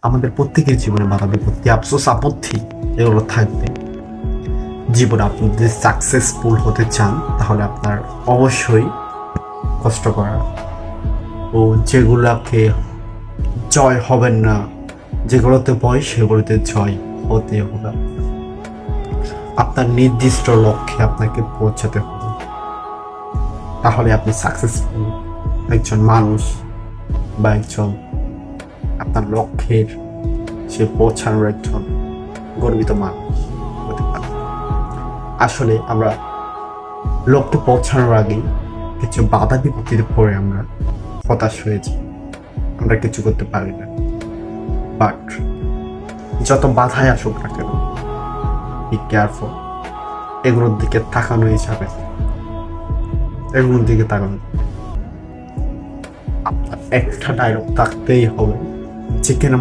আমাদের প্রত্যেকের জীবনে বাধা বিপত্তি, আফসোস, আপত্তি এগুলো থাকবে। জীবনে আপনি যদি সাকসেসফুল হতে চান তাহলে আপনার অবশ্যই কষ্ট করা ও যেগুলোকে জয় হবেন না, যেগুলোতে ভয় সেগুলোতে জয় হতে হবে। আপনার নির্দিষ্ট লক্ষ্যে আপনাকে পৌঁছাতে হবে, তাহলে আপনি সাকসেসফুল একজন মানুষ বা একজন আপনার লক্ষ্যের সে পৌঁছানোর একজন গর্বিত মানুষ হতে পারে। আসলে আমরা লক্ষ্যে পৌঁছানোর আগে কিছু বাধা বিপত্তিতে পড়ে আমরা হতাশ হয়েছি, আমরা কিছু করতে পারি না। বাট যত বাধাই আসুক না কেন, বি কেয়ারফুল, এগুলোর দিকে তাকানো হিসাবে এগুলোর দিকে তাকানো। আপনার একটা ডায়লগ থাকতেই হবে, যেখানে